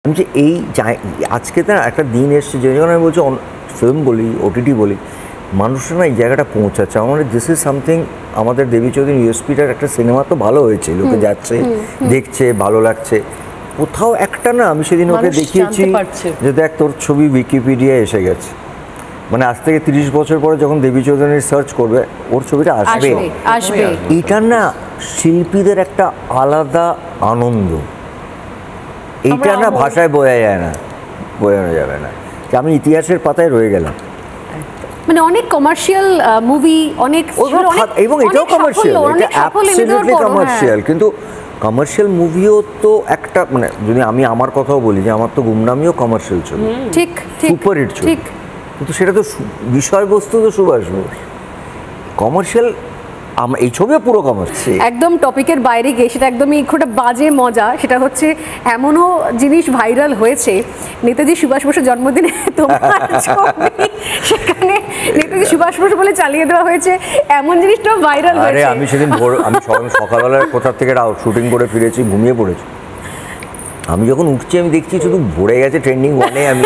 আমি যে এই আজকে তো একটা দিন এসছে যে যখন আমি বলছি ফিল্ম বলি ওটিটি বলি মানুষরা না এই জায়গাটা পৌঁছাচ্ছে আমার দিস ইজ সামথিং আমাদের দেবী চৌধুরী ইউএসপিটার একটা সিনেমা তো ভালো হয়েছে লোকে যাচ্ছে দেখছে ভালো লাগছে কোথাও একটা না আমি সেদিন ওকে দেখিয়েছি যে দেখ তোর ছবি উইকিপিডিয়ায় এসে গেছে মানে আজ থেকে 30 বছর পরে যখন দেবী চৌধুরী সার্চ করবে ওর ছবিটা আসবে এটা না শিল্পীদের একটা আলাদা আনন্দ এইটা না ভাষায় বোঝানো যাবে না আমি ইতিহাসের পাতায় রয়ে গেলাম মানে অনেক কমার্শিয়াল মুভি অনেক এবং এটাও কমার্শিয়াল এটা অ্যাবসলিউটলি কমার্শিয়াল কিন্তু কমার্শিয়াল মুভিও তো একটা মানে যদি আমি আমার কথাও বলি যে আমার তো গুমনামিও কমার্শিয়াল ছবি ঠিক সুপার হিট ছবি কিন্তু সেটা তো বিষয়বস্তু তো সুভাষ বোস কমার্শিয়াল এই ছবিও পুরো কমার্শিয়াল একদম টপিকের বাইরে গিয়ে সেটা একদমই একটা বাজে মজা সেটা হচ্ছে এমনও জিনিস ভাইরাল হয়েছে নেতাজি সুভাষ বসুর জন্মদিনে তোমার ছবি সেখানে নেতাজি সুভাষ বসু বলে চালিয়ে দেওয়া হয়েছে এমন জিনিসটাও ভাইরাল হয়েছে আমি সেদিন আমি সকালবেলা কোথা থেকে শুটিং করে ফিরেছি ঘুমিয়ে পড়েছি আমি যখন উঠছি আমি দেখছি শুধু ভরে গেছে ট্রেন্ডিং ওয়ানে আমি